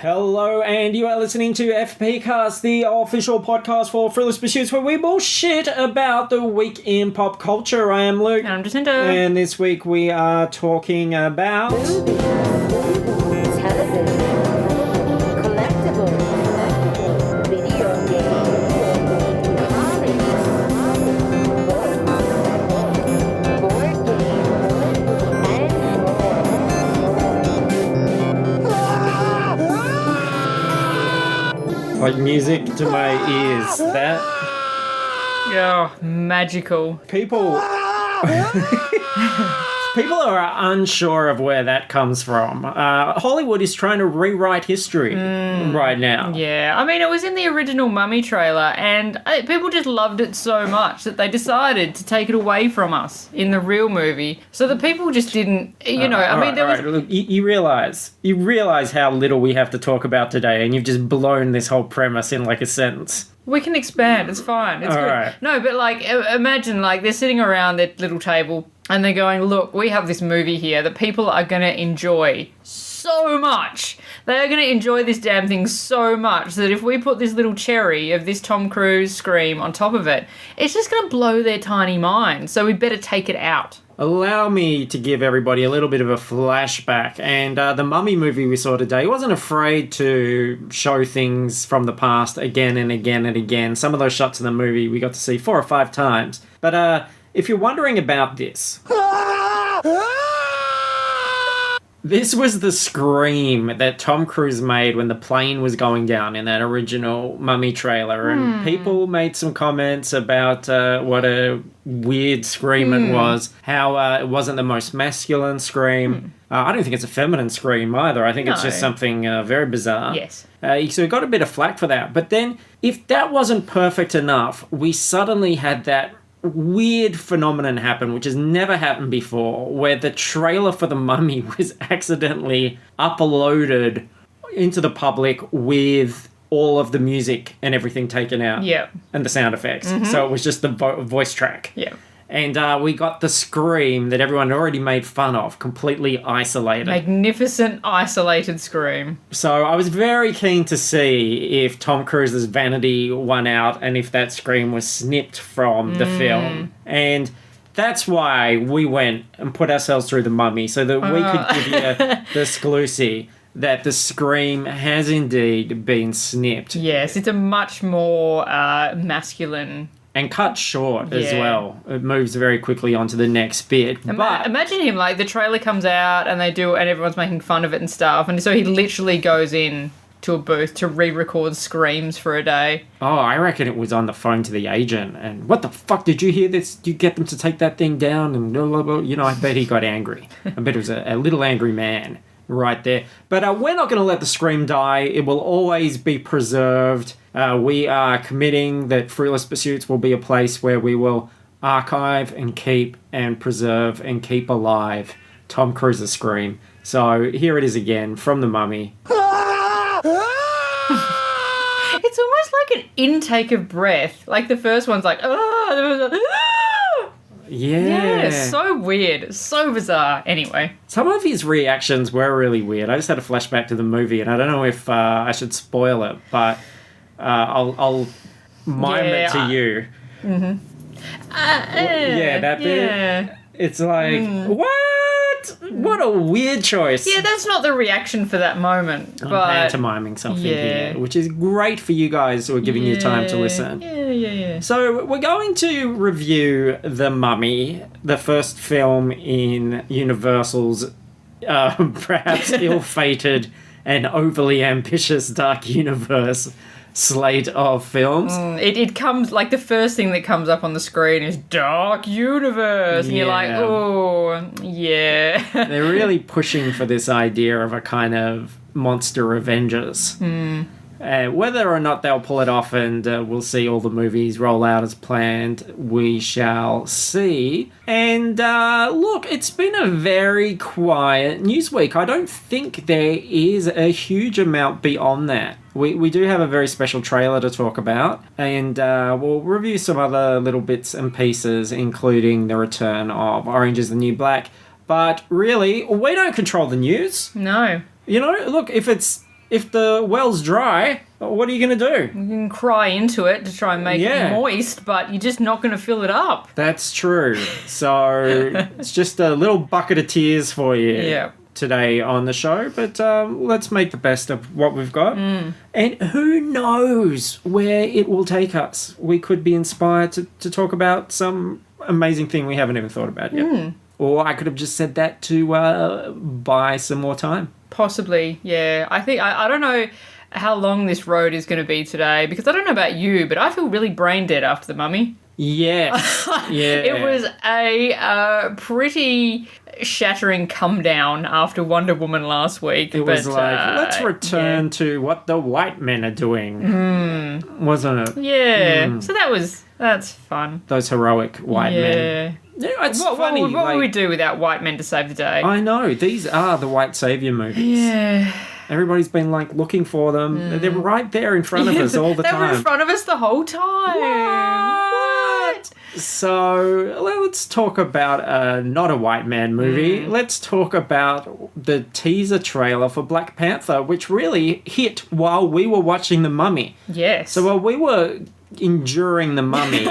Hello, and you are listening to FPcast, the official podcast for Fruitless Pursuits, where we bullshit about the week in pop culture. I am Luke. And I'm Jacinta. And this week we are talking about... Movies, television, collectibles, video games, comics, books, board games, and more. like music to my ears. That... Oh, magical. People are unsure of where that comes from. Hollywood is trying to rewrite history right now. Yeah, I mean, it was in the original Mummy trailer, and people just loved it so much that they decided to take it away from us in the real movie. So the people just didn't, Look, you realize how little we have to talk about today, and you've just blown this whole premise in like a sentence. We can expand, it's fine, it's good. Right. No, but like, imagine like they're sitting around their little table and they're going, look, we have this movie here that people are going to enjoy so much. They are going to enjoy this damn thing so much that if we put this little cherry of this Tom Cruise scream on top of it, it's just going to blow their tiny mind. So we better take it out. Allow me to give everybody a little bit of a flashback. And the Mummy movie we saw today wasn't afraid to show things from the past again and again and again. Some of those shots in the movie we got to see 4 or 5 times. But if you're wondering about this... This was the scream that Tom Cruise made when the plane was going down in that original Mummy trailer. And people made some comments about what a weird scream it was, how it wasn't the most masculine scream. I don't think it's a feminine scream either. I think it's just something very bizarre. Yes. So we got a bit of flack for that. But then, if that wasn't perfect enough, we suddenly had that weird phenomenon happen, which has never happened before, where the trailer for The Mummy was accidentally uploaded into the public with all of the music and everything taken out. Yeah. And the sound effects. So it was just the voice track. Yeah. And we got the scream that everyone had already made fun of, completely isolated. Magnificent, isolated scream. So I was very keen to see if Tom Cruise's vanity won out and if that scream was snipped from the film. And that's why we went and put ourselves through The Mummy, so that we could give you the exclusive that the scream has indeed been snipped. Yes, it's a much more masculine... And cut short as well. It moves very quickly on to the next bit. But imagine him, like, the trailer comes out and and everyone's making fun of it and stuff. And so he literally goes in to a booth to re-record screams for a day. Oh, I reckon it was on the phone to the agent. And what the fuck, did you hear this? Did you get them to take that thing down? And blah, blah, blah. You know, I bet he got angry. I bet it was a little angry man right there. But we're not going to let the scream die. It will always be preserved. We are committing that Fruitless Pursuits will be a place where we will archive and keep and preserve and keep alive Tom Cruise's scream. So here it is again from The Mummy. It's almost like an intake of breath. Like the first one's like, Yeah, so weird, so bizarre. Anyway, some of his reactions were really weird. I just had a flashback to the movie, and I don't know if I should spoil it, but I'll mime it to you. That bit. It's like, what? What a weird choice. Yeah, that's not the reaction for that moment. I'm but pantomiming something here, which is great for you guys who are giving you time to listen. Yeah. So we're going to review The Mummy, the first film in Universal's perhaps ill-fated and overly ambitious Dark Universe slate of films. It comes, like, the first thing that comes up on the screen is Dark Universe, and you're like, oh, yeah. They're really pushing for this idea of a kind of monster Avengers. Whether or not they'll pull it off and we'll see all the movies roll out as planned, we shall see. And look, it's been a very quiet news week. I don't think there is a huge amount beyond that. We do have a very special trailer to talk about, and we'll review some other little bits and pieces, including the return of Orange is the New Black. But really, we don't control the news. No. You know, look, if it's if the well's dry, what are you going to do? You can cry into it to try and make Yeah. it moist, but you're just not going to fill it up. That's true. So it's just a little bucket of tears for you Yeah. today on the show. But let's make the best of what we've got. And who knows where it will take us? We could be inspired to talk about some amazing thing we haven't even thought about yet. Or I could have just said that to buy some more time. Possibly, yeah. I think, I don't know how long this road is going to be today, because I don't know about you, but I feel really brain dead after The Mummy. Yes. Yeah. It was a pretty shattering come down after Wonder Woman last week. It was let's return to what the white men are doing. Wasn't it? Yeah. So that's fun. Those heroic white men. Yeah, it's funny. What would we do without white men to save the day? I know. These are the white savior movies. Yeah. Everybody's been looking for them. They're right there in front of us all the They were in time. front of us the whole time. What? So let's talk about not a white man movie. Let's talk about the teaser trailer for Black Panther, which really hit while we were watching The Mummy. Yes. So while we were enduring The Mummy,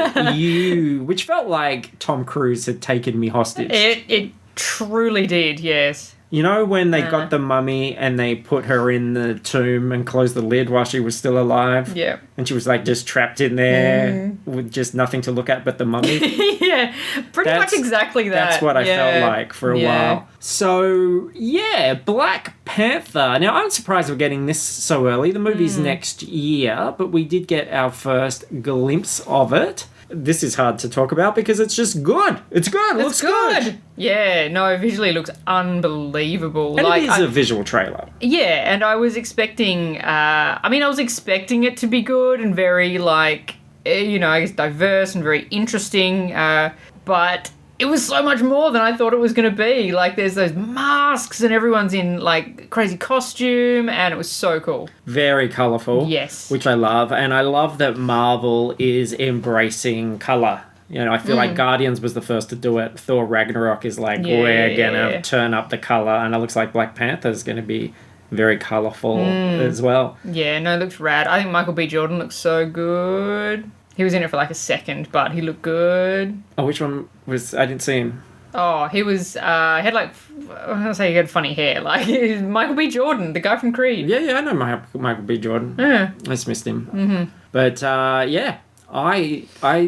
which felt like Tom Cruise had taken me hostage. It truly did, yes. You know when they got the mummy and they put her in the tomb and closed the lid while she was still alive? Yeah. And she was like just trapped in there with just nothing to look at but the mummy? Yeah, pretty much exactly that. That's what I felt like for a while. So, yeah, Black Panther. Now, I'm surprised we're getting this so early. The movie's next year, but we did get our first glimpse of it. This is hard to talk about because it's just good. It's good. It looks good. Yeah, no, visually it looks unbelievable. And it is a visual trailer. Yeah, and I was expecting, I was expecting it to be good and very, I guess diverse and very interesting, but it was so much more than I thought it was going to be. Like, there's those masks and everyone's in, crazy costume, and it was so cool. Very colourful. Yes. Which I love. And I love that Marvel is embracing colour. You know, I feel like Guardians was the first to do it. Thor Ragnarok is we're going to turn up the colour. And it looks like Black Panther is going to be very colourful as well. Yeah, no, it looks rad. I think Michael B. Jordan looks so good. He was in it for a second, but he looked good. Oh, which one was... I didn't see him. Oh, he was... he had I'm going to say he had funny hair. Michael B. Jordan, the guy from Creed. Yeah, I know Michael B. Jordan. Yeah. I just missed him. Mm-hmm. But, yeah, I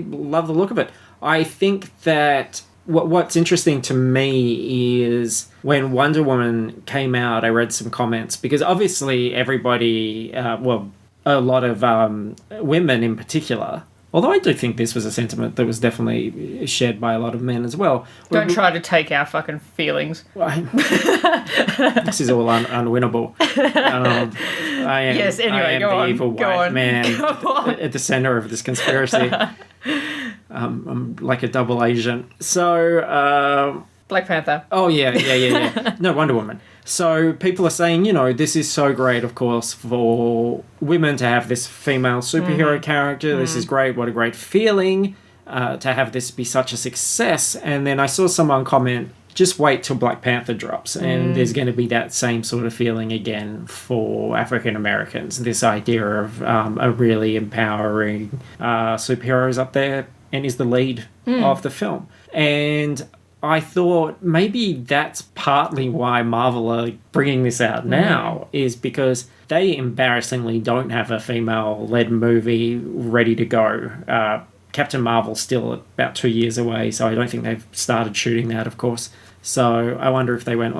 love the look of it. I think that what's interesting to me is when Wonder Woman came out, I read some comments, because obviously everybody, a lot of women in particular, although I do think this was a sentiment that was definitely shared by a lot of men as well. Don't try to take our fucking feelings. This is all unwinnable. I am go the on. evil Go white on. man Go on. at the center of this conspiracy. I'm like a double agent. So... Black Panther. Oh, yeah. No, Wonder Woman. So people are saying, this is so great, of course, for women to have this female superhero character. This is great. What a great feeling to have this be such a success. And then I saw someone comment, just wait till Black Panther drops and there's going to be that same sort of feeling again for African Americans. This idea of a really empowering superheroes up there and is the lead of the film. And I thought maybe that's partly why Marvel are bringing this out now, is because they embarrassingly don't have a female-led movie ready to go. Captain Marvel's still about 2 years away, so I don't think they've started shooting that, of course. So I wonder if they went,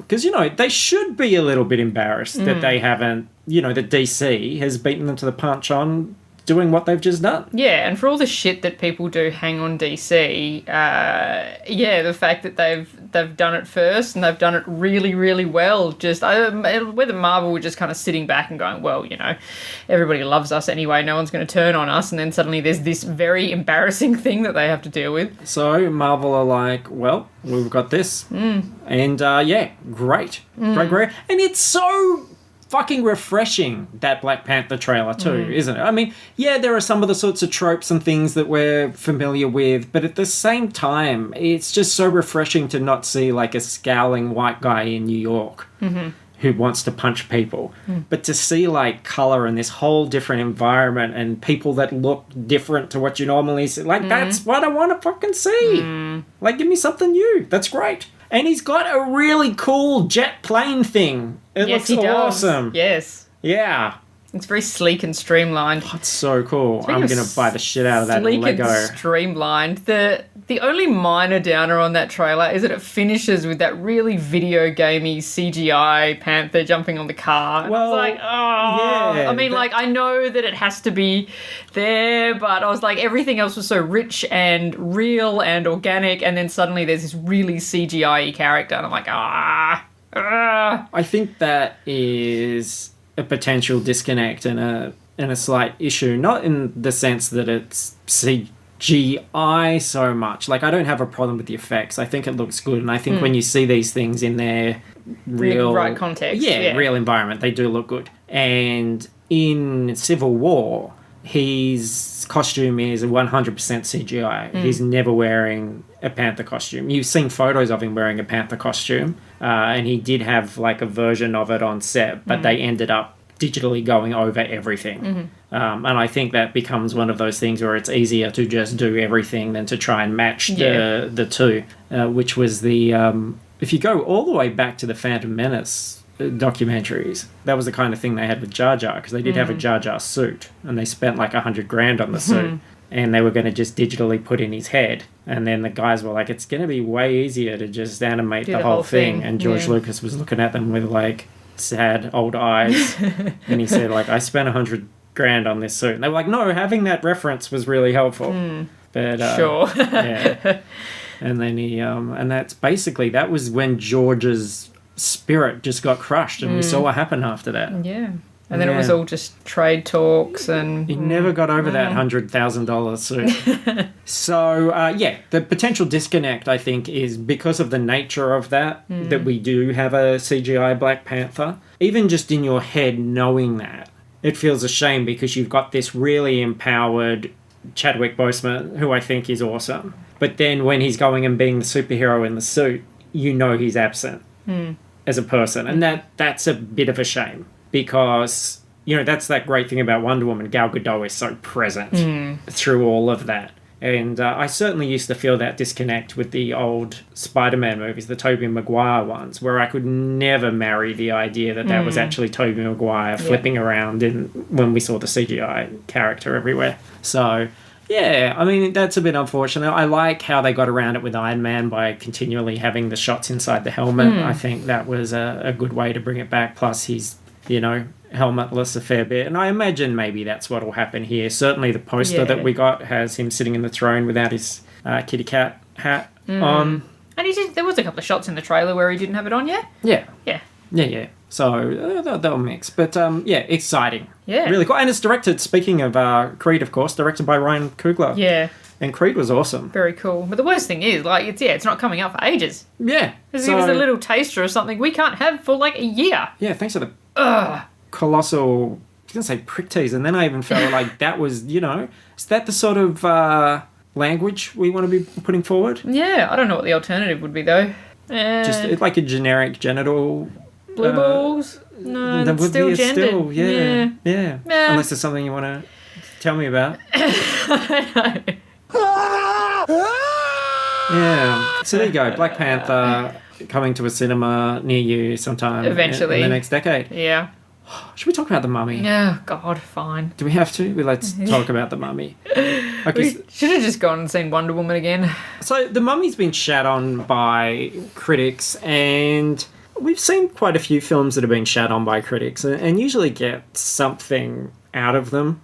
because, they should be a little bit embarrassed that they haven't, that DC has beaten them to the punch on doing what they've just done. Yeah, and for all the shit that people do hang on DC, the fact that they've done it first and they've done it really, really well. Just whether Marvel were just kind of sitting back and going, well, everybody loves us anyway, no one's going to turn on us, and then suddenly there's this very embarrassing thing that they have to deal with. So Marvel are like, well, we've got this, and great, great, and it's so fucking refreshing, that Black Panther trailer too, isn't it? I mean, yeah, there are some of the sorts of tropes and things that we're familiar with, but at the same time, it's just so refreshing to not see a scowling white guy in New York. who wants to punch people. But to see like color in this whole different environment and people that look different to what you normally see, like that's what I want to fucking see. Like, give me something new. That's great. And he's got a really cool jet plane thing. It looks awesome. Yes. Yeah. It's very sleek and streamlined. Oh, it's so cool. I'm going to buy the shit out of that Sleek Lego. and streamlined. The only minor downer on that trailer is that it finishes with that really video gamey CGI Panther jumping on the car. Well, I was like, oh. yeah, I mean, like, I know that it has to be there, but I was like, everything else was so rich and real and organic, and then suddenly there's this really CGI-y character, and I'm like, I think that is a potential disconnect and a slight issue, not in the sense that it's CGI so much. Like, I don't have a problem with the effects. I think it looks good, and I think when you see these things in their real... right context. Yeah, real environment, they do look good. And in Civil War, his costume is 100% CGI. He's never wearing a Panther costume. You've seen photos of him wearing a Panther costume, and he did have like a version of it on set, but they ended up digitally going over everything. And I think that becomes one of those things where it's easier to just do everything than to try and match the two, which was the... if you go all the way back to the Phantom Menace documentaries, that was the kind of thing they had with Jar Jar, because they did have a Jar Jar suit, and they spent like $100,000 on the suit, and they were going to just digitally put in his head, and then the guys were like, it's going to be way easier to just animate the whole thing. And George Lucas was looking at them with like sad old eyes, and he said like, I spent $100,000 on this suit, and they were like, no, having that reference was really helpful. But Sure. yeah. And then he and that's basically, that was when George's spirit just got crushed, and we saw what happened after that. Yeah. And then it was all just trade talks, and... He never got over that $100,000 suit. So, the potential disconnect, I think, is because of the nature of that we do have a CGI Black Panther. Even just in your head knowing that, it feels a shame, because you've got this really empowered Chadwick Boseman, who I think is awesome. But then when he's going and being the superhero in the suit, you know he's absent as a person. And that's a bit of a shame, because, you know, that's that great thing about Wonder Woman. Gal Gadot is so present through all of that. And I certainly used to feel that disconnect with the old Spider-Man movies, the Tobey Maguire ones, where I could never marry the idea that was actually Tobey Maguire flipping around when we saw the CGI character everywhere. So... yeah, I mean, that's a bit unfortunate. I like how they got around it with Iron Man by continually having the shots inside the helmet. I think that was a good way to bring it back. Plus, he's, you know, helmetless a fair bit. And I imagine maybe that's what will happen here. Certainly the poster that we got has him sitting in the throne without his kitty cat hat on. And there was a couple of shots in the trailer where he didn't have it on yet. Yeah. Yeah. Yeah. So that'll mix. But exciting. Yeah. Really cool. And it's directed, speaking of Creed, of course, directed by Ryan Coogler. Yeah. And Creed was awesome. Very cool. But the worst thing is, like, it's not coming out for ages. Yeah. Because it was a little taster of something we can't have for like a year. Yeah, thanks for the colossal, I was going to say prick tease, and then I even felt like that was, you know, is that the sort of language we want to be putting forward? Yeah, I don't know what the alternative would be, though. Just like a generic genital... blue balls? No, that's still gendered. Still, yeah. Unless there's something you want to tell me about. I know. Yeah. So there you go. Black Panther coming to a cinema near you sometime. Eventually. In the next decade. Yeah. Should we talk about The Mummy? Oh, God, fine. Do we have to? Let's talk about The Mummy. Okay. We should have just gone and seen Wonder Woman again. So The Mummy's been shat on by critics, and we've seen quite a few films that have been shat on by critics and usually get something out of them.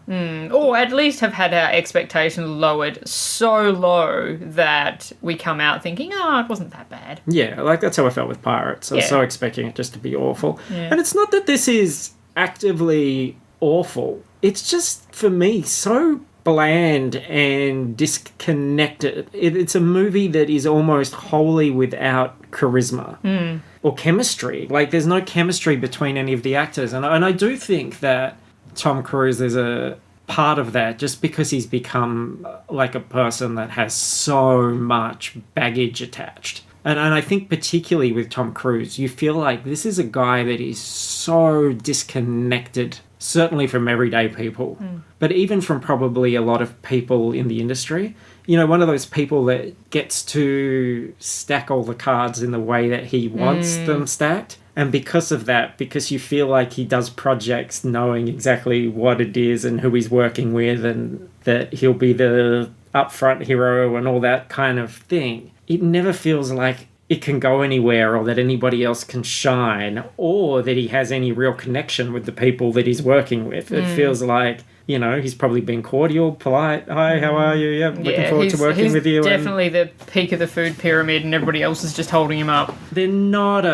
Or at least have had our expectations lowered so low that we come out thinking, it wasn't that bad. Yeah, like that's how I felt with Pirates. I was so expecting it just to be awful. Yeah. And it's not that this is actively awful. It's just, for me, so bland and disconnected. It's a movie that is almost wholly without charisma or chemistry. Like, there's no chemistry between any of the actors. And I do think that Tom Cruise is a part of that, just because he's become like a person that has so much baggage attached And I think particularly with Tom Cruise, you feel like this is a guy that is so disconnected, certainly from everyday people, but even from probably a lot of people in the industry. You know, one of those people that gets to stack all the cards in the way that he wants them stacked. And because of that, because you feel like he does projects knowing exactly what it is and who he's working with and that he'll be the upfront hero and all that kind of thing, it never feels like it can go anywhere or that anybody else can shine or that he has any real connection with the people that he's working with. It feels like, you know, he's probably been cordial, polite. Hi, how are you? Yeah, looking forward to working with you. He's definitely the peak of the food pyramid and everybody else is just holding him up. They're not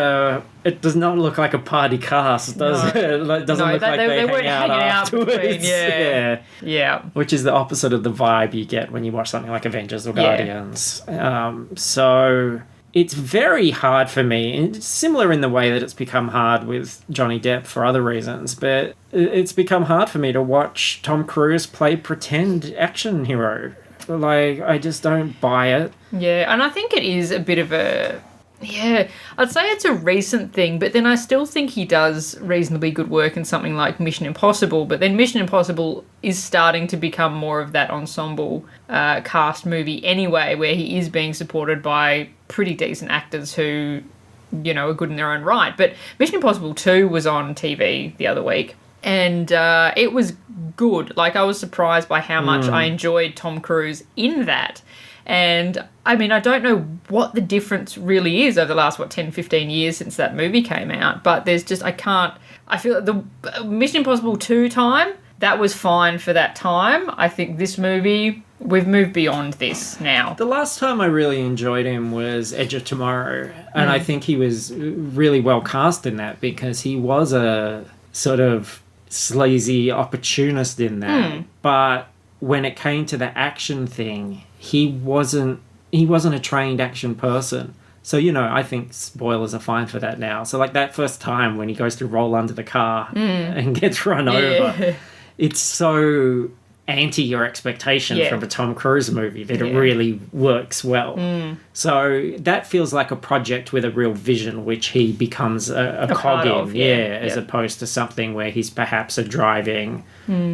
it does not look like a party cast, does it? It doesn't look like they weren't hang out afterwards. Between, yeah. Which is the opposite of the vibe you get when you watch something like Avengers or Guardians. So it's very hard for me. It's similar in the way that it's become hard with Johnny Depp for other reasons, but it's become hard for me to watch Tom Cruise play pretend action hero. Like, I just don't buy it. Yeah, and I think it is a bit of a... Yeah, I'd say it's a recent thing, but then I still think he does reasonably good work in something like Mission Impossible, but then Mission Impossible is starting to become more of that ensemble cast movie anyway, where he is being supported by pretty decent actors who, you know, are good in their own right. But Mission Impossible 2 was on TV the other week, and it was good. Like, I was surprised by how much I enjoyed Tom Cruise in that. And, I mean, I don't know what the difference really is over the last, 10, 15 years since that movie came out. But there's just, I feel like the Mission Impossible 2 time, that was fine for that time. I think this movie, we've moved beyond this now. The last time I really enjoyed him was Edge of Tomorrow. And I think he was really well cast in that because he was a sort of sleazy opportunist in that. But when it came to the action thing, he wasn't a trained action person. So, you know, I think spoilers are fine for that now. So, like, that first time when he goes to roll under the car and gets run over, it's so anti your expectation from a Tom Cruise movie that it really works well. So that feels like a project with a real vision, which he becomes a cog in, as opposed to something where he's perhaps a driving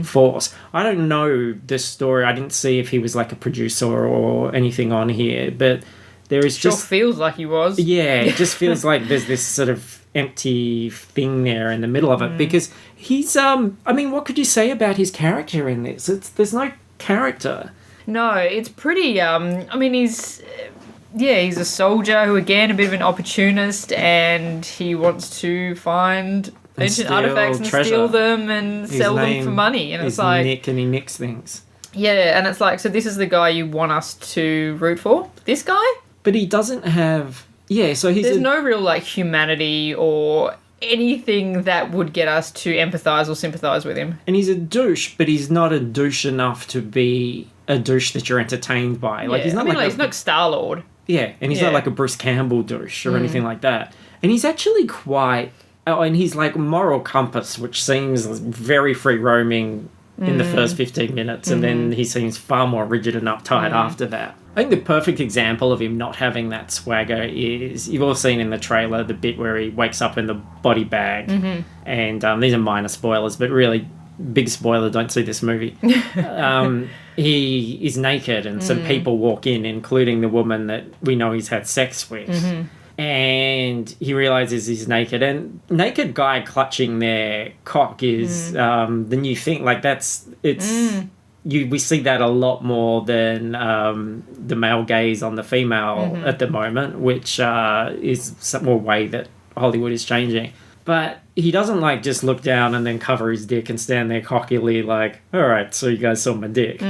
force. I don't know this story. I didn't see if he was like a producer or anything on here, but there is just... feels like he was. Yeah, it just feels like there's this sort of empty thing there in the middle of it because he's I mean, what could you say about his character in this? There's no character. No, it's pretty I mean, he's a soldier who, again, a bit of an opportunist, and he wants to find ancient artifacts and steal them and sell them for money, and it's like Nick, and he nicks things. Yeah, and it's like, so this is the guy you want us to root for? This guy? But he doesn't have... Yeah, so there's no real, like, humanity or anything that would get us to empathise or sympathise with him. And he's a douche, but he's not a douche enough to be a douche that you're entertained by. Like, he's not he's not Star-Lord. Yeah, and he's not like a Bruce Campbell douche or anything like that. And he's actually quite... Oh, and he's like moral compass, which seems very free-roaming in the first 15 minutes, and then he seems far more rigid and uptight after that. I think the perfect example of him not having that swagger is, you've all seen in the trailer, the bit where he wakes up in the body bag. And these are minor spoilers, but really, big spoiler, don't see this movie. He is naked, and some people walk in, including the woman that we know he's had sex with. And he realizes he's naked, and naked guy clutching their cock is the new thing. Like, we see that a lot more than the male gaze on the female at the moment, which is some more way that Hollywood is changing. But he doesn't, like, just look down and then cover his dick and stand there cockily like, all right, so you guys saw my dick.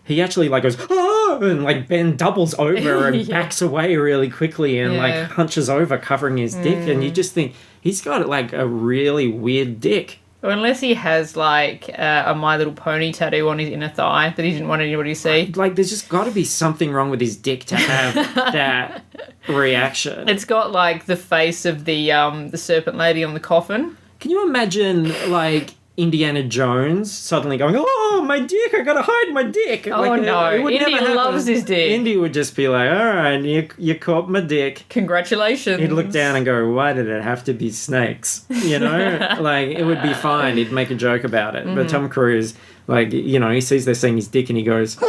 He actually, like, goes, oh, and, like, Ben doubles over and backs away really quickly and, like, hunches over covering his dick. And you just think, he's got, like, a really weird dick. Or unless he has, like, a My Little Pony tattoo on his inner thigh that he didn't want anybody to see. Like, there's just got to be something wrong with his dick to have that reaction. It's got, like, the face of the serpent lady on the coffin. Can you imagine, like, Indiana Jones suddenly going, "Oh, my dick! I gotta hide my dick!" Oh no, it would never Indy happen. loves his dick. Indy would just be like, "All right, you caught my dick." Congratulations. He'd look down and go, "Why did it have to be snakes?" You know, like it would be fine. He'd make a joke about it. But Tom Cruise, like, you know, he sees they're seeing his dick and he goes, and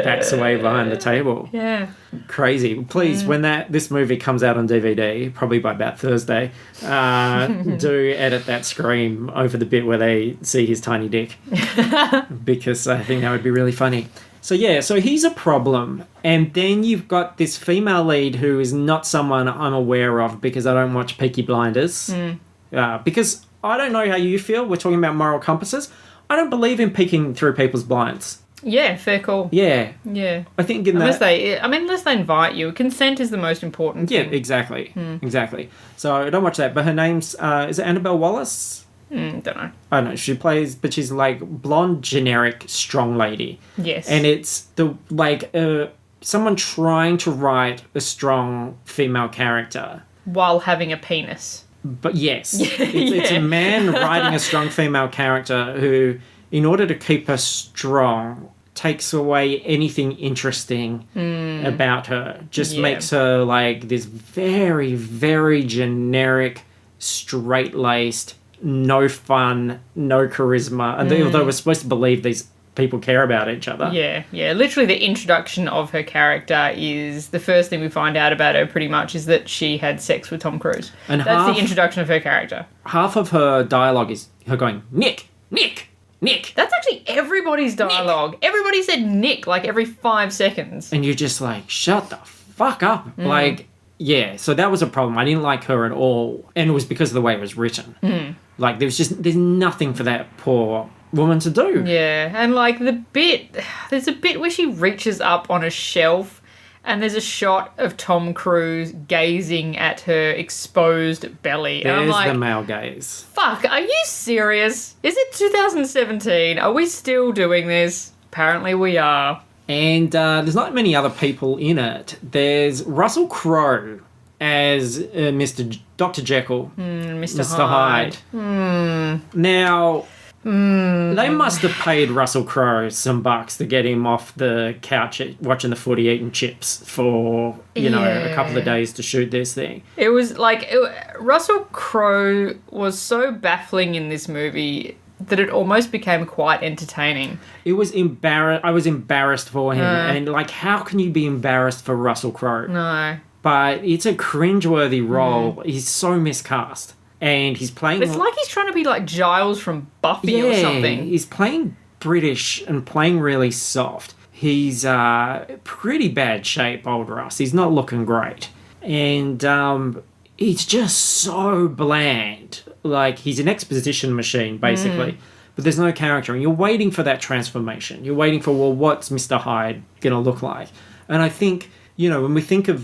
backs away behind the table. Yeah. Crazy. Please, when this movie comes out on DVD, probably by about Thursday, do edit that scream over the bit where they see his tiny dick, because I think that would be really funny. So yeah, so he's a problem, and then you've got this female lead who is not someone I'm aware of because I don't watch Peaky Blinders. Because I don't know how you feel. We're talking about moral compasses. I don't believe in peeking through people's blinds. Yeah, fair call. Yeah. Yeah. I think in unless they invite you. Consent is the most important thing. Yeah, exactly. Exactly. So I don't watch that, but her name's, is it Annabelle Wallace? Don't know. I don't know. She plays, but she's like blonde, generic, strong lady. Yes. And it's someone trying to write a strong female character. While having a penis. But yes, it's a man writing a strong female character who, in order to keep her strong, takes away anything interesting about her. Just makes her like this very, very generic, straight-laced, no fun, no charisma. And although we're supposed to believe these people care about each other. Yeah. Literally the introduction of her character is the first thing we find out about her pretty much is that she had sex with Tom Cruise. And that's the introduction of her character. Half of her dialogue is her going, Nick, Nick, Nick. That's actually everybody's dialogue. Nick. Everybody said Nick like every 5 seconds. And you're just like, shut the fuck up. Like, yeah, so that was a problem. I didn't like her at all. And it was because of the way it was written. Like, there's nothing for that poor woman to do. Yeah, and like there's a bit where she reaches up on a shelf and there's a shot of Tom Cruise gazing at her exposed belly. There's and I'm like, the male gaze. Fuck, are you serious? Is it 2017? Are we still doing this? Apparently we are. And there's not many other people in it. There's Russell Crowe as Dr. Jekyll. Mr. Hyde. Now, they must have paid Russell Crowe some bucks to get him off the couch watching the footy eating chips for, a couple of days to shoot this thing. It was like, Russell Crowe was so baffling in this movie that it almost became quite entertaining. It was I was embarrassed for him. And, like, how can you be embarrassed for Russell Crowe? No. But it's a cringeworthy role. He's so miscast. And he's playing... It's like he's trying to be like Giles from Buffy or something. He's playing British and playing really soft. He's pretty bad shape, old Russ. He's not looking great. And he's just so bland. Like, he's an exposition machine, basically. But there's no character. And you're waiting for that transformation. You're waiting for, well, what's Mr. Hyde going to look like? And I think... when we think of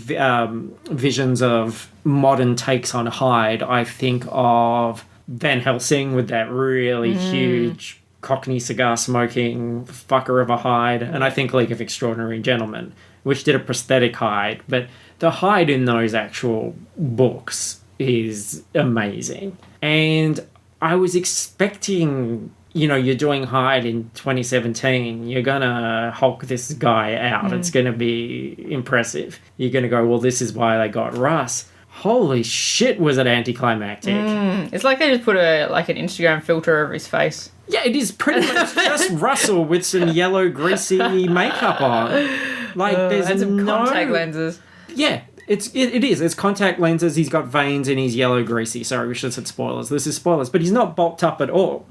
visions of modern takes on Hyde, I think of Van Helsing with that really huge Cockney cigar smoking fucker of a Hyde, and I think League of Extraordinary Gentlemen, which did a prosthetic Hyde, but the Hyde in those actual books is amazing. And I was expecting... you're doing Hyde in 2017, you're going to Hulk this guy out. It's going to be impressive. You're going to go, well, this is why they got Russ. Holy shit, was it anticlimactic. It's like they just put an Instagram filter over his face. Yeah, it is pretty much just Russell with some yellow, greasy makeup on. Like, there's and some contact lenses. Yeah, it is. It's contact lenses. He's got veins and he's yellow, greasy. Sorry, we should have said spoilers. This is spoilers. But he's not bulked up at all.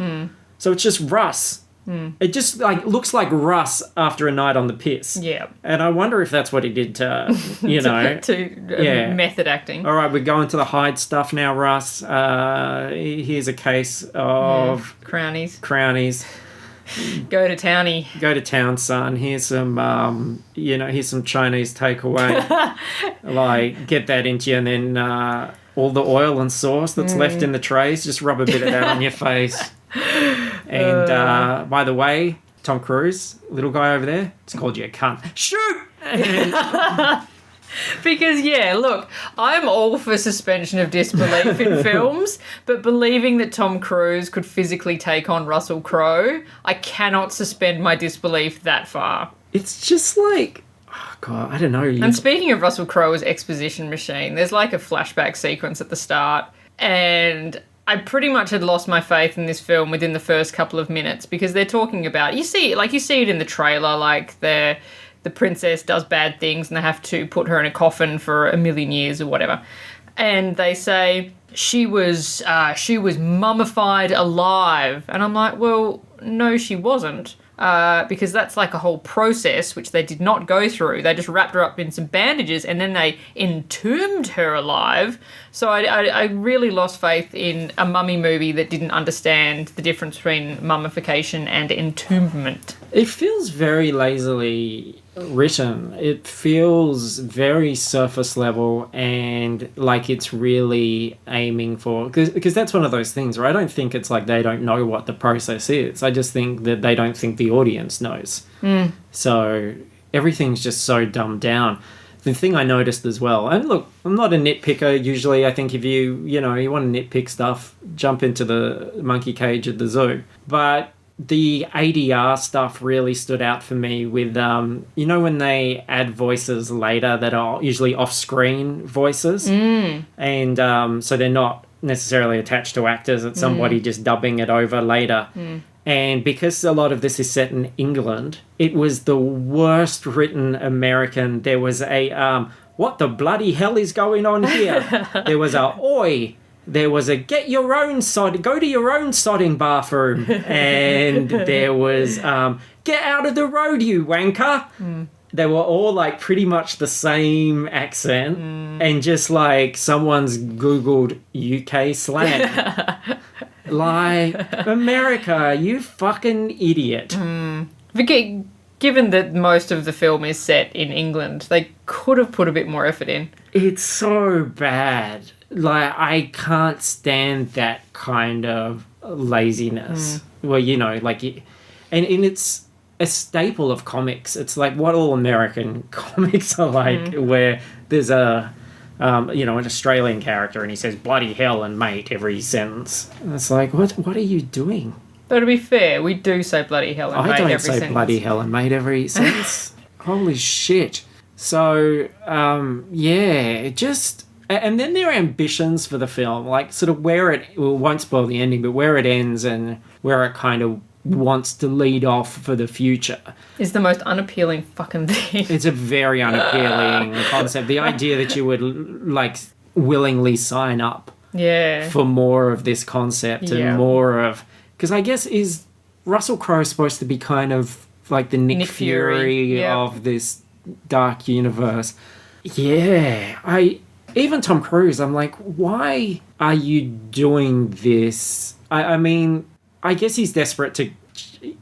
So it's just Russ. It just looks like Russ after a night on the piss. Yeah. And I wonder if that's what he did to, method acting. All right, we're going to the Hyde stuff now, Russ. Here's a case of... Crownies. Go to townie. Go to town, son. Here's some, here's some Chinese takeaway. Get that into you and then all the oil and sauce that's left in the trays, just rub a bit of that on your face. And by the way, Tom Cruise, little guy over there, it's called you a cunt. Shoot! Because, yeah, look, I'm all for suspension of disbelief in films, but believing that Tom Cruise could physically take on Russell Crowe, I cannot suspend my disbelief that far. It's just like, oh God, I don't know. And speaking of Russell Crowe's exposition machine, there's like a flashback sequence at the start, and I pretty much had lost my faith in this film within the first couple of minutes because they're talking about, you see it in the trailer, like the princess does bad things and they have to put her in a coffin for 1,000,000 years or whatever. And they say she was mummified alive. And I'm like, well, no, she wasn't. Because that's like a whole process which they did not go through. They just wrapped her up in some bandages and then they entombed her alive. So I really lost faith in a mummy movie that didn't understand the difference between mummification and entombment. It feels very lazily written. It feels very surface level and like it's really aiming for... Because that's one of those things where I don't think it's like they don't know what the process is. I just think that they don't think the audience knows. So everything's just so dumbed down. The thing I noticed as well, and look, I'm not a nitpicker usually. I think if you want to nitpick stuff, jump into the monkey cage at the zoo. But the ADR stuff really stood out for me with, when they add voices later that are usually off-screen voices. And so they're not necessarily attached to actors. It's somebody just dubbing it over later. And because a lot of this is set in England, it was the worst written American. There was a, what the bloody hell is going on here? There was a, oi. There was a, go to your own sodding bathroom. And there was, get out of the road, you wanker. They were all like pretty much the same accent. And just like someone's Googled UK slang. Like, America, you fucking idiot. Given that most of the film is set in England, they could have put a bit more effort in. It's so bad. Like, I can't stand that kind of laziness. Well, and it's a staple of comics. It's like what all American comics are like, where there's an Australian character and he says bloody hell and mate every sentence. And it's like, what are you doing? Though to be fair, we do say bloody hell and mate every sentence. I don't say bloody hell and mate every sentence. Holy shit. So, and then their ambitions for the film, like sort of won't spoil the ending, but where it ends and where it kind of wants to lead off for the future. Is the most unappealing fucking thing. It's a very unappealing concept. The idea that you would like willingly sign up for more of this concept and more of... Because I guess is Russell Crowe supposed to be kind of like the Nick Fury of this dark universe. Yeah. Even Tom Cruise, I'm like, why are you doing this? I mean, I guess he's desperate to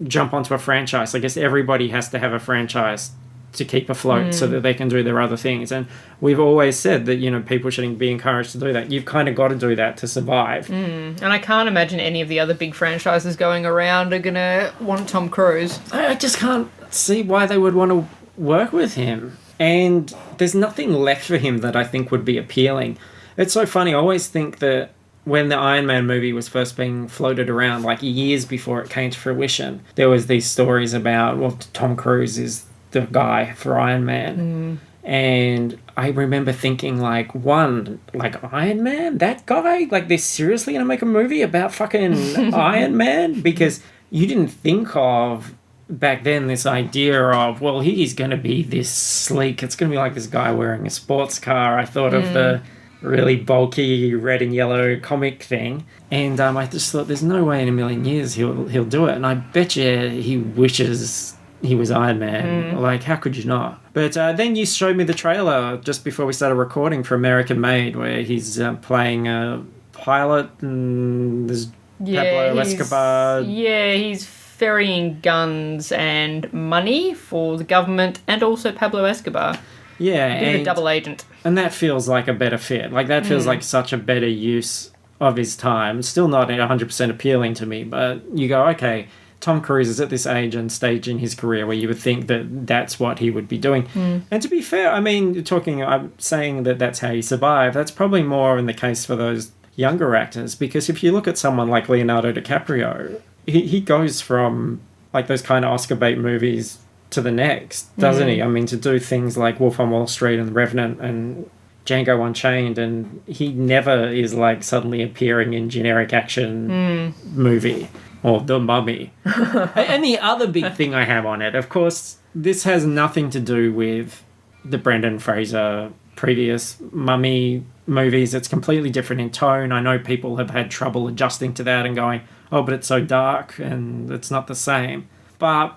jump onto a franchise. I guess everybody has to have a franchise to keep afloat so that they can do their other things. And we've always said that, people shouldn't be encouraged to do that. You've kind of got to do that to survive. And I can't imagine any of the other big franchises going around are going to want Tom Cruise. I just can't see why they would want to work with him. And there's nothing left for him that I think would be appealing. It's so funny. I always think that when the Iron Man movie was first being floated around, like years before it came to fruition, there was these stories about, well, Tom Cruise is the guy for Iron Man. And I remember thinking, like, Iron Man? That guy? Like, they're seriously going to make a movie about fucking Iron Man? Because you didn't think of, back then, this idea of, well, he's going to be this sleek. It's going to be like this guy wearing a sports car. I thought of the really bulky red and yellow comic thing. And I just thought, there's no way in a million years he'll do it. And I bet you he wishes he was Iron Man. Like, how could you not? But then you showed me the trailer just before we started recording for American Made, where he's playing a pilot and there's Pablo Escobar. Yeah, he's ferrying guns and money for the government and also Pablo Escobar. Yeah. A bit of a double agent. And that feels like a better fit. Like, that feels like such a better use of his time. Still not 100% appealing to me, but you go, okay, Tom Cruise is at this age and stage in his career where you would think that that's what he would be doing. And to be fair, I mean, I'm saying that that's how he survived. That's probably more in the case for those younger actors, because if you look at someone like Leonardo DiCaprio, he goes from like those kind of Oscar bait movies to the next, doesn't he? I mean, to do things like Wolf on Wall Street and Revenant and Django Unchained, and he never is like suddenly appearing in generic action movie or The Mummy. And the other big thing I have on it, of course, this has nothing to do with the Brendan Fraser previous Mummy movies. It's completely different in tone. I know people have had trouble adjusting to that and going, oh, but it's so dark and it's not the same. But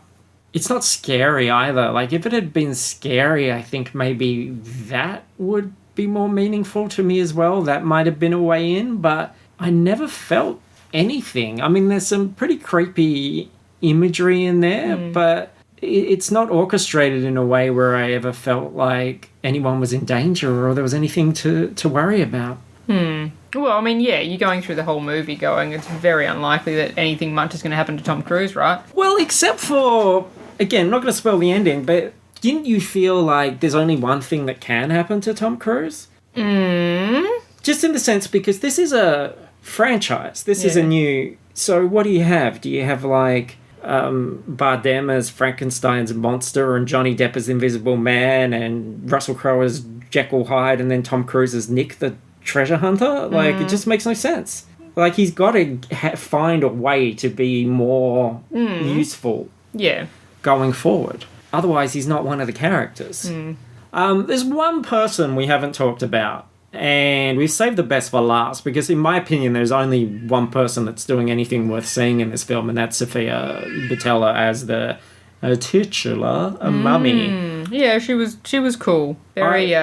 it's not scary either. Like, if it had been scary, I think maybe that would be more meaningful to me as well. That might have been a way in, but I never felt anything. I mean, there's some pretty creepy imagery in there, but it's not orchestrated in a way where I ever felt like anyone was in danger or there was anything to worry about. Well, I mean, yeah, you're going through the whole movie going, it's very unlikely that anything much is going to happen to Tom Cruise, right? Well, except for, again, not going to spoil the ending, but didn't you feel like there's only one thing that can happen to Tom Cruise? Just in the sense, because this is a franchise. This is a new... So what do you have? Do you have, like, Bardem as Frankenstein's monster and Johnny Depp as Invisible Man and Russell Crowe as Jekyll Hyde and then Tom Cruise as Nick the treasure hunter? Like, it just makes no sense. Like, he's got to find a way to be more useful going forward. Otherwise, he's not one of the characters. There's one person we haven't talked about, and we've saved the best for last, because in my opinion, there's only one person that's doing anything worth seeing in this film, and that's Sophia Boutella as the titular Mummy. Yeah, she was cool. Very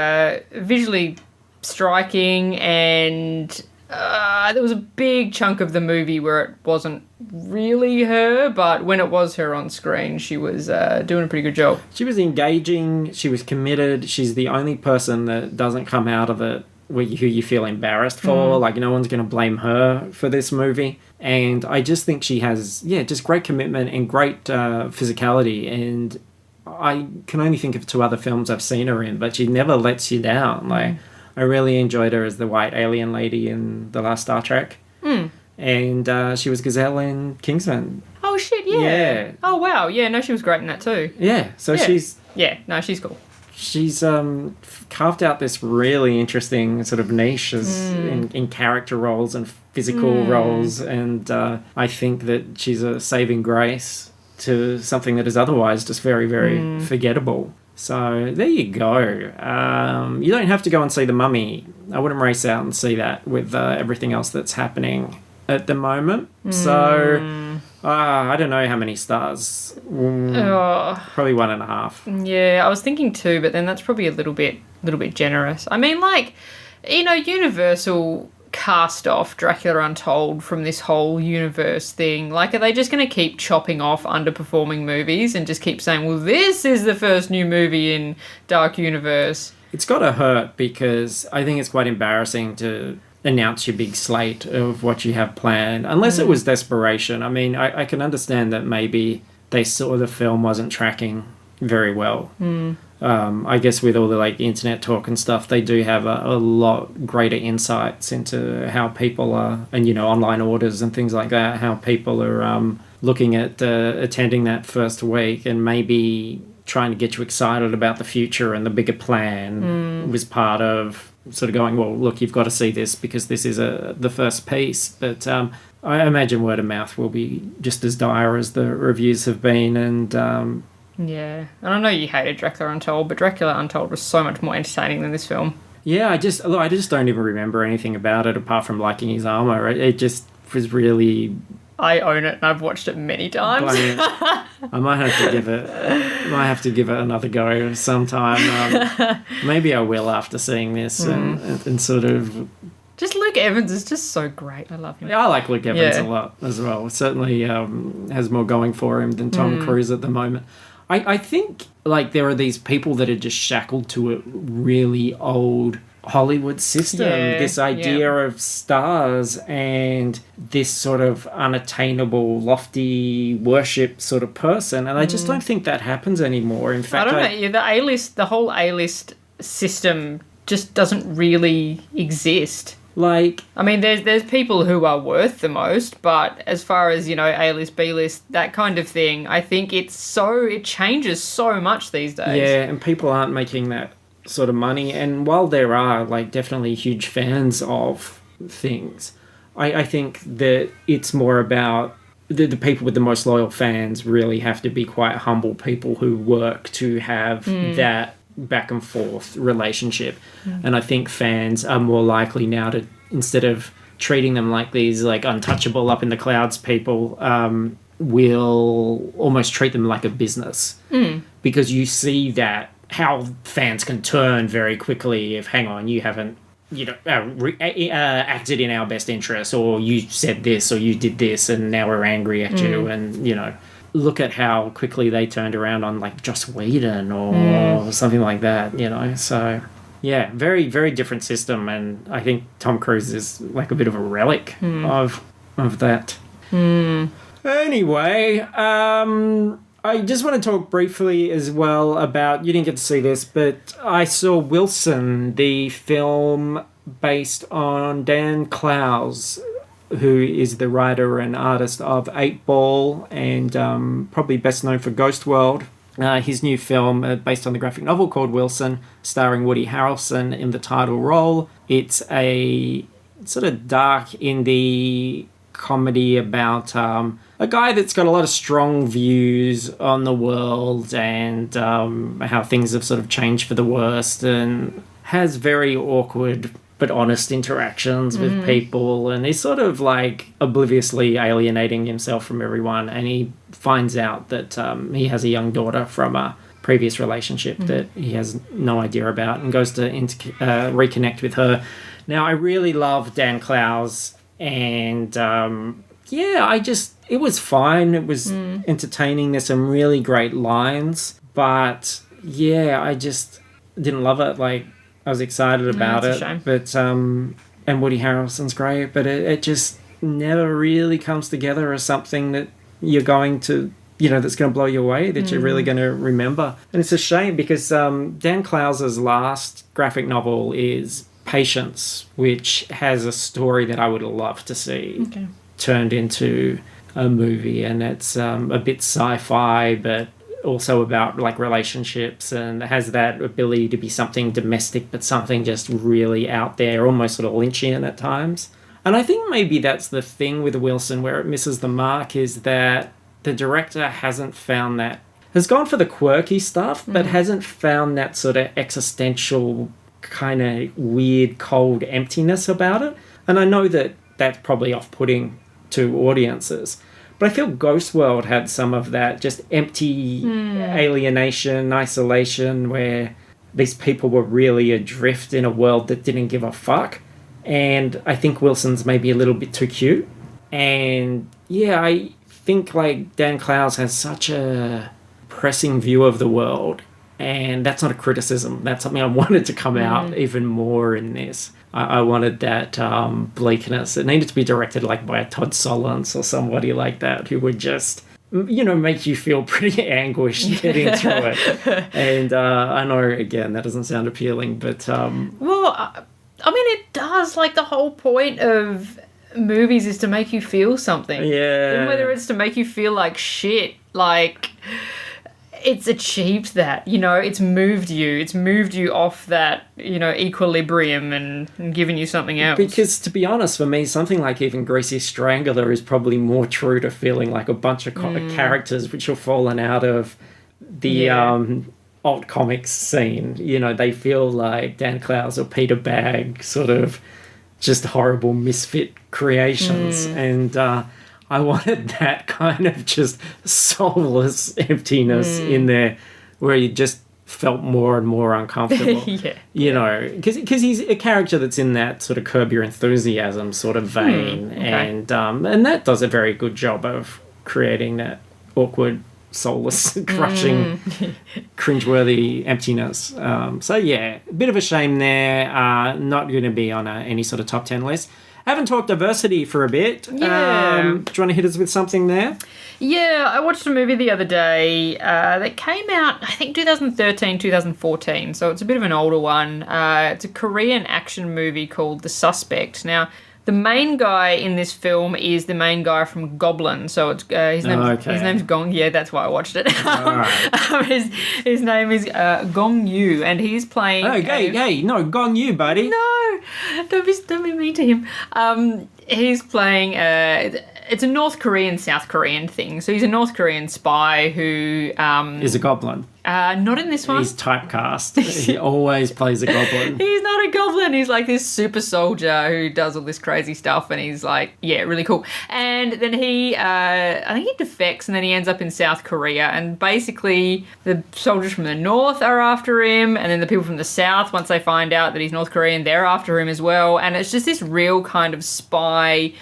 visually striking, and there was a big chunk of the movie where it wasn't really her, but when it was her on screen, she was doing a pretty good job. She was engaging, she was committed, she's the only person that doesn't come out of it who you feel embarrassed for. Like, no one's going to blame her for this movie. And I just think she has, just great commitment and great physicality. And I can only think of 2 other films I've seen her in, but she never lets you down. Like, I really enjoyed her as the white alien lady in the last Star Trek. And she was Gazelle in Kingsman. Oh, shit, yeah. Oh, wow. Yeah, no, she was great in that too. Yeah, so she's... Yeah, no, she's cool. She's carved out this really interesting sort of niche in character roles and physical roles, and I think that she's a saving grace to something that is otherwise just very, very forgettable. So there you go. You don't have to go and see The Mummy. I wouldn't race out and see that with everything else that's happening at the moment. So I don't know how many stars. Probably 1.5. Yeah, I was thinking 2, but then that's probably a little bit generous. I mean, like, you know, Universal cast off Dracula Untold from this whole universe thing. Like, are they just going to keep chopping off underperforming movies and just keep saying, well, this is the first new movie in Dark Universe? It's got to hurt, because I think it's quite embarrassing to announce your big slate of what you have planned, unless it was desperation. I mean, I can understand that maybe they saw the film wasn't tracking very well. I guess with all the like internet talk and stuff, they do have a lot greater insights into how people are, and you know, online orders and things like that, how people are looking at attending that first week, and maybe trying to get you excited about the future and the bigger plan was part of sort of going, well, look, you've got to see this because this is the first piece. But I imagine word of mouth will be just as dire as the reviews have been. And yeah, and I know you hated Dracula Untold, but Dracula Untold was so much more entertaining than this film. Yeah, I just don't even remember anything about it apart from liking his armor. It just was really... I own it and I've watched it many times. I might have to give it another go sometime. Maybe I will after seeing this and sort of... Just Luke Evans is just so great. I love him. Yeah, I like Luke Evans a lot as well. Certainly has more going for him than Tom Cruise at the moment. I think like there are these people that are just shackled to a really old Hollywood system, Yeah, this idea of stars and this sort of unattainable, lofty worship sort of person. And I just don't think that happens anymore. In fact, I don't know. Yeah, the A-list, the whole A-list system just doesn't really exist. like, I mean, there's people who are worth the most, but as far as, you know, A-list, B-list, that kind of thing, I think it changes so much these days. yeah, and people aren't making that sort of money. And while there are, like, definitely huge fans of things, I think that it's more about the people with the most loyal fans really have to be quite humble people who work to have that back and forth relationship. And I think fans are more likely now to, instead of treating them like these like untouchable up in the clouds people, will almost treat them like a business. Because you see that how fans can turn very quickly if, hang on, you haven't, you know, acted in our best interest, or you said this, or you did this, and now we're angry at you. And, you know, look at how quickly they turned around on, like, Joss Whedon or something like that, you know. So, yeah, very, very different system. And I think Tom Cruise is, like, a bit of a relic of that. Anyway, I just want to talk briefly as well about, you didn't get to see this, but I saw Wilson, the film based on Dan Clowes, who is the writer and artist of 8 Ball and probably best known for Ghost World. His new film based on the graphic novel called Wilson, starring Woody Harrelson in the title role. It's a sort of dark indie comedy about a guy that's got a lot of strong views on the world and how things have sort of changed for the worst, and has very awkward but honest interactions with people, and he's sort of like obliviously alienating himself from everyone. And he finds out that he has a young daughter from a previous relationship that he has no idea about, and goes to reconnect with her. Now, I really love Dan Clowes, and it was fine. It was entertaining. There's some really great lines, but yeah, I just didn't love it. Like, I was excited about it's it, a shame. but and Woody Harrelson's great, but it just never really comes together as something that you're going to, you know, that's going to blow you away, that you're really going to remember. And it's a shame because Dan Clowes' last graphic novel is Patience, which has a story that I would love to see turned into a movie, and it's a bit sci-fi, but also about like relationships, and has that ability to be something domestic but something just really out there, almost sort of Lynchian at times. And I think maybe that's the thing with Wilson where it misses the mark, is that the director hasn't found that, has gone for the quirky stuff but hasn't found that sort of existential kind of weird cold emptiness about it. And I know that that's probably off-putting to audiences, but I feel Ghost World had some of that just empty alienation, isolation, where these people were really adrift in a world that didn't give a fuck. And I think Wilson's maybe a little bit too cute. And yeah, I think like Dan Clowes has such a pressing view of the world. And that's not a criticism. That's something I wanted to come out even more in this. I wanted that bleakness. It needed to be directed like by a Todd Solondz or somebody like that, who would just, you know, make you feel pretty anguished getting through it. And I know, again, that doesn't sound appealing, but... Well, I mean, it does. Like, the whole point of movies is to make you feel something. Yeah. Even whether it's to make you feel like shit, like... It's achieved that, you know, it's moved you off that, you know, equilibrium and given you something else. Because, to be honest, for me, something like even Greasy Strangler is probably more true to feeling like a bunch of characters which have fallen out of the alt comics scene. You know, they feel like Dan Clowes or Peter Bagg, sort of just horrible misfit creations. And I wanted that kind of just soulless emptiness in there, where you just felt more and more uncomfortable. You know, because he's a character that's in that sort of Curb Your Enthusiasm sort of vein. And that does a very good job of creating that awkward soulless, crushing, cringeworthy emptiness. So yeah, a bit of a shame there. Not going to be on any sort of top 10 list. Haven't talked diversity for a bit. Yeah. Do you want to hit us with something there? Yeah, I watched a movie the other day that came out, I think, 2013, 2014, so it's a bit of an older one. It's a Korean action movie called The Suspect. Now, the main guy in this film is the main guy from Goblin, so it's his name's Gong. Yeah, that's why I watched it. His name is Gong Yu, and he's playing. Oh, no, Gong Yu, buddy. No, don't be mean to him. He's playing. It's a North Korean, South Korean thing. So he's a North Korean spy who Is a goblin. Not in this one. He's typecast. He always plays a goblin. He's not a goblin. He's like this super soldier who does all this crazy stuff, and he's like, yeah, really cool. And then I think he defects, and then he ends up in South Korea. And basically, the soldiers from the north are after him, and then the people from the south, once they find out that he's North Korean, they're after him as well. And it's just this real kind of spy,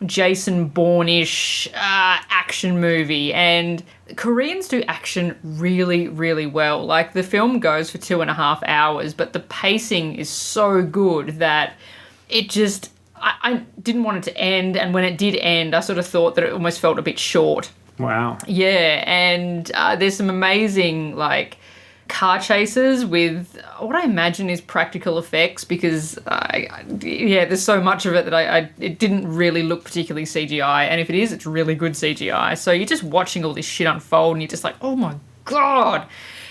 Jason Bourne-ish action movie, and Koreans do action really, really well. Like, the film goes for 2.5 hours, but the pacing is so good that it just, I didn't want it to end, and when it did end, I sort of thought that it almost felt a bit short. Wow. Yeah, and there's some amazing, like, car chases with what I imagine is practical effects, because there's so much of it that it didn't really look particularly CGI, and if it is, it's really good CGI. So you're just watching all this shit unfold, and you're just like, oh my god.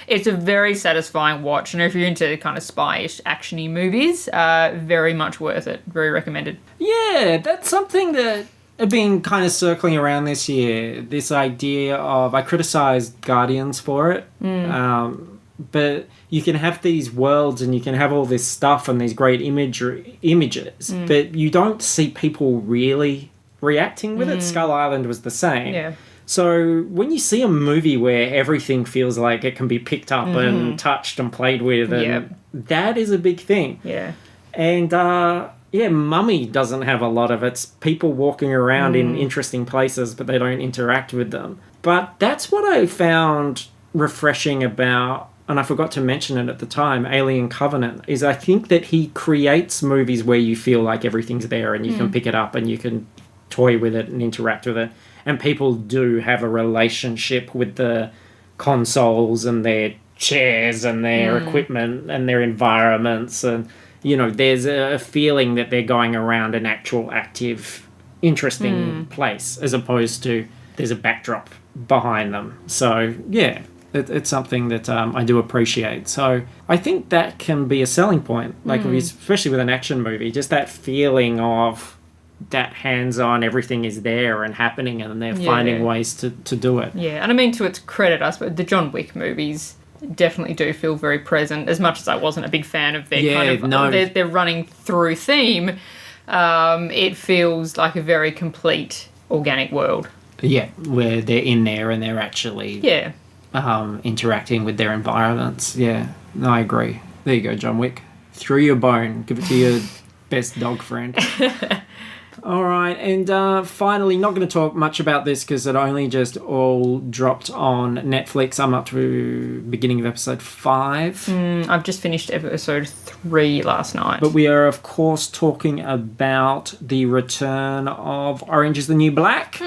It's a very satisfying watch, and if you're into kind of spy-ish, action-y movies, very much worth it. Very recommended. Yeah, that's something that I've been kind of circling around this year. This idea of, I criticised Guardians for it, but you can have these worlds and you can have all this stuff and these great images, but you don't see people really reacting with it. Skull Island was the same. Yeah. So when you see a movie where everything feels like it can be picked up and touched and played with, and that is a big thing. Yeah. And Mummy doesn't have a lot of it. It's people walking around in interesting places, but they don't interact with them. But that's what I found refreshing about, and I forgot to mention it at the time, Alien Covenant, is I think that he creates movies where you feel like everything's there and you can pick it up and you can toy with it and interact with it. And people do have a relationship with the consoles and their chairs and their equipment and their environments. And, you know, there's a feeling that they're going around an actual active, interesting place, as opposed to there's a backdrop behind them. So, yeah, it's something that I do appreciate. So I think that can be a selling point, like especially with an action movie, just that feeling of that hands-on, everything is there and happening, and they're finding ways to do it. Yeah, and I mean, to its credit, I suppose, the John Wick movies definitely do feel very present, as much as I wasn't a big fan of their their running through theme. It feels like a very complete organic world. Yeah, where they're in there and they're actually interacting with their environments. Yeah, no, I agree. There you go, John Wick. Through your bone. Give it to your best dog friend. All right, and finally, not going to talk much about this because it only just all dropped on Netflix. I'm up to beginning of episode 5. I've just finished episode 3 last night. But we are, of course, talking about the return of Orange is the New Black,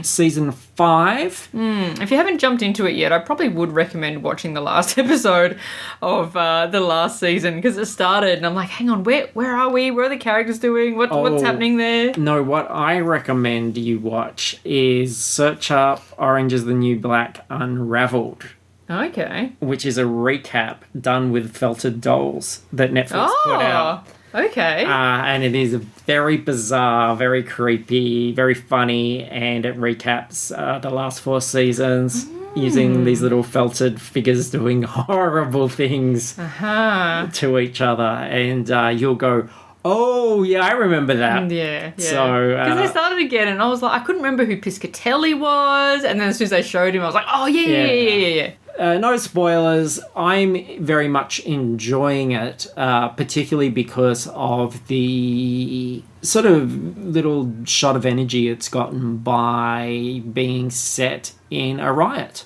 season 5. If you haven't jumped into it yet, I probably would recommend watching the last episode of the last season, because it started and I'm like, hang on, where are we? Where are the characters doing? What's happening there? No, what I recommend you watch is search up Orange is the New Black Unraveled. Okay. Which is a recap done with felted dolls that Netflix put out. Okay. And it is very bizarre, very creepy, very funny, and it recaps the last 4 seasons using these little felted figures doing horrible things to each other. And you'll go, oh, yeah, I remember that. Yeah. So, because they started again, and I was like, I couldn't remember who Piscatelli was, and then as soon as they showed him, I was like, oh, yeah. no spoilers. I'm very much enjoying it, particularly because of the sort of little shot of energy it's gotten by being set in a riot.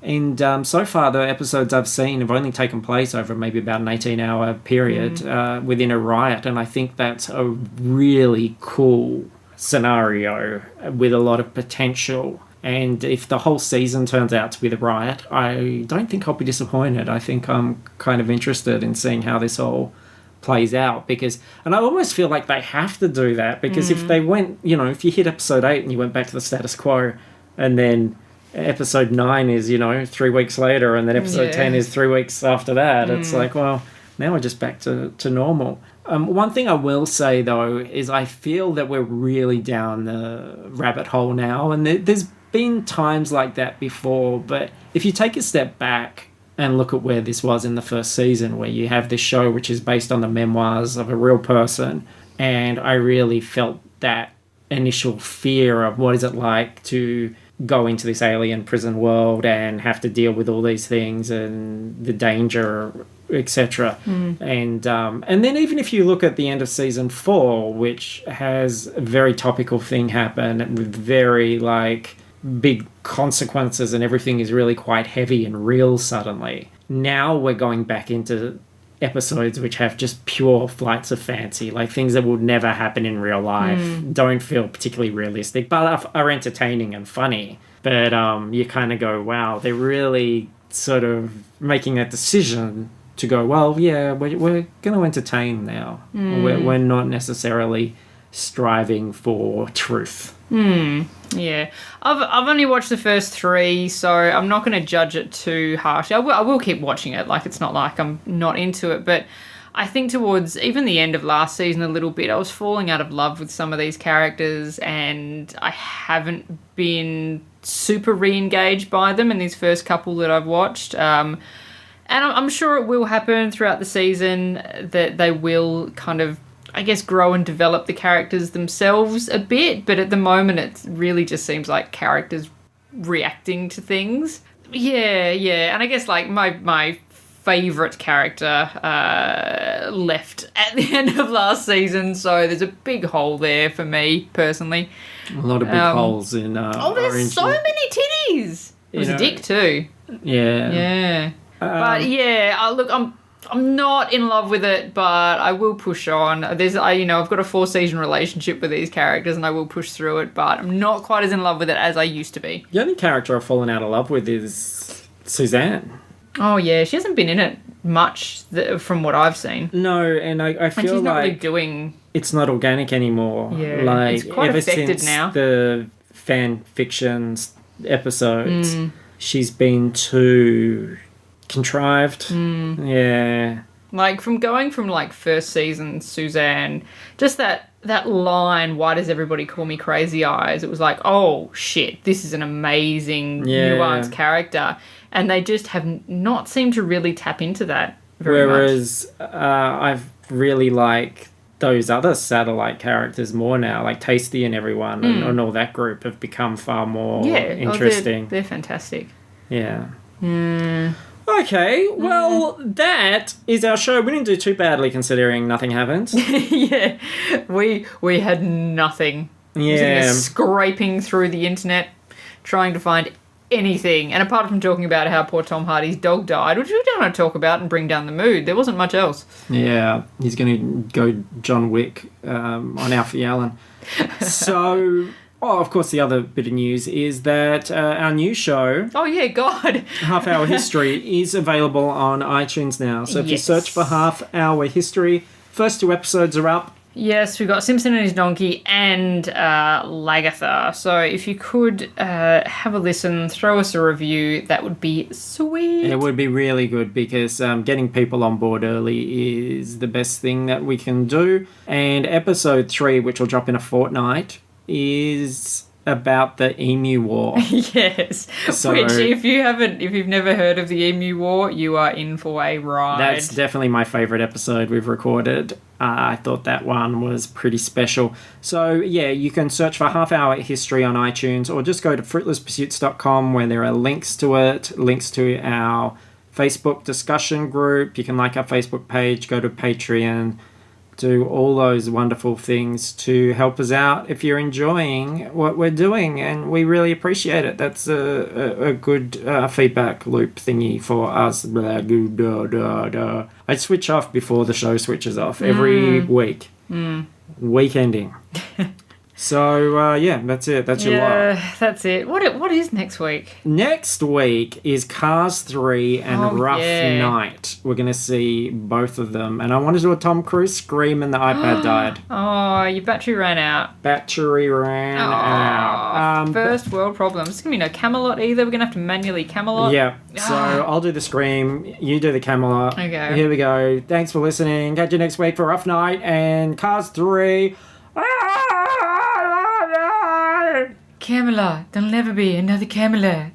And so far, the episodes I've seen have only taken place over maybe about an 18-hour period within a riot. And I think that's a really cool scenario with a lot of potential. And if the whole season turns out to be the riot, I don't think I'll be disappointed. I think I'm kind of interested in seeing how this all plays out. And I almost feel like they have to do that, because if they went, if you hit episode 8 and you went back to the status quo, and then episode 9 is 3 weeks later, and then episode 10 is 3 weeks after that, it's like, well, now we're just back to normal. One thing I will say though is I feel that we're really down the rabbit hole now, and there's been times like that before, but if you take a step back and look at where this was in the first season, where you have this show which is based on the memoirs of a real person, and I really felt that initial fear of what is it like to go into this alien prison world and have to deal with all these things and the danger, etc. And then even if you look at the end of season 4, which has a very topical thing happen with very big consequences, and everything is really quite heavy and real suddenly. Now we're going back into episodes which have just pure flights of fancy, like things that would never happen in real life, don't feel particularly realistic, but are entertaining and funny. But you kind of go, wow, they're really sort of making that decision to go, well, yeah, we're going to entertain now. We're not necessarily striving for truth. Yeah, I've only watched the first 3, so I'm not going to judge it too harshly. I will keep watching it. It's not like I'm not into it, but I think towards even the end of last season a little bit, I was falling out of love with some of these characters, and I haven't been super re-engaged by them in these first couple that I've watched. And I'm sure it will happen throughout the season, that they will kind of, I guess, grow and develop the characters themselves a bit, but at the moment it really just seems like characters reacting to things. Yeah, and I guess my favourite character left at the end of last season, so there's a big hole there for me personally. A lot of big holes in there's Orange. so many titties. It was a dick too. Yeah. But yeah, look, I'm not in love with it, but I will push on. I've got a 4-season relationship with these characters, and I will push through it, but I'm not quite as in love with it as I used to be. The only character I've fallen out of love with is Suzanne. Oh yeah, she hasn't been in it much from what I've seen. No, and I feel she's not like really doing. It's not organic anymore. Yeah, it's quite ever affected since now. The fan fiction episodes, she's been too contrived. Yeah. From going from first season Suzanne, just that line, why does everybody call me Crazy Eyes? It was like, oh shit, this is an amazing nuanced character. And they just have not seemed to really tap into that very much. Whereas I've really like those other satellite characters more now, like Tasty and everyone and all that group have become far more interesting. They're fantastic. Yeah. Okay, well, that is our show. We didn't do too badly considering nothing happened. Yeah, we had nothing. Yeah. Scraping through the internet, trying to find anything. And apart from talking about how poor Tom Hardy's dog died, which we don't want to talk about and bring down the mood, there wasn't much else. Yeah, he's going to go John Wick on Alfie Allen. So... Oh, of course, the other bit of news is that our new show... Oh, yeah, God. Half Hour History is available on iTunes now. So if you search for Half Hour History, first 2 episodes are up. Yes, we've got Simpson and his donkey and Lagatha. So if you could have a listen, throw us a review, that would be sweet. It would be really good because getting people on board early is the best thing that we can do. And episode 3, which will drop in a fortnight, is about the Emu War. Yes. So- Which, if you've never heard of the Emu War, you are in for a ride. That's definitely my favourite episode we've recorded. I thought that one was pretty special. So, yeah, you can search for Half Hour History on iTunes or just go to fruitlesspursuits.com where there are links to it, links to our Facebook discussion group. You can like our Facebook page, go to Patreon, do all those wonderful things to help us out if you're enjoying what we're doing, and we really appreciate it. That's a good feedback loop thingy for us. I switch off before the show switches off every week. Week ending. So, yeah, that's it. That's your lot. Yeah, that's it. What is next week? Next week is Cars 3 and Rough yeah. Night. We're going to see both of them. And I want to do a Tom Cruise scream and the iPad died. Oh, your battery ran out. Battery ran out. First world problems. It's going to be no Camelot either. We're going to have to manually Camelot. Yeah, so I'll do the scream, you do the Camelot. Okay. Here we go. Thanks for listening. Catch you next week for Rough Night and Cars 3. Camelot. There'll never be another Camelot.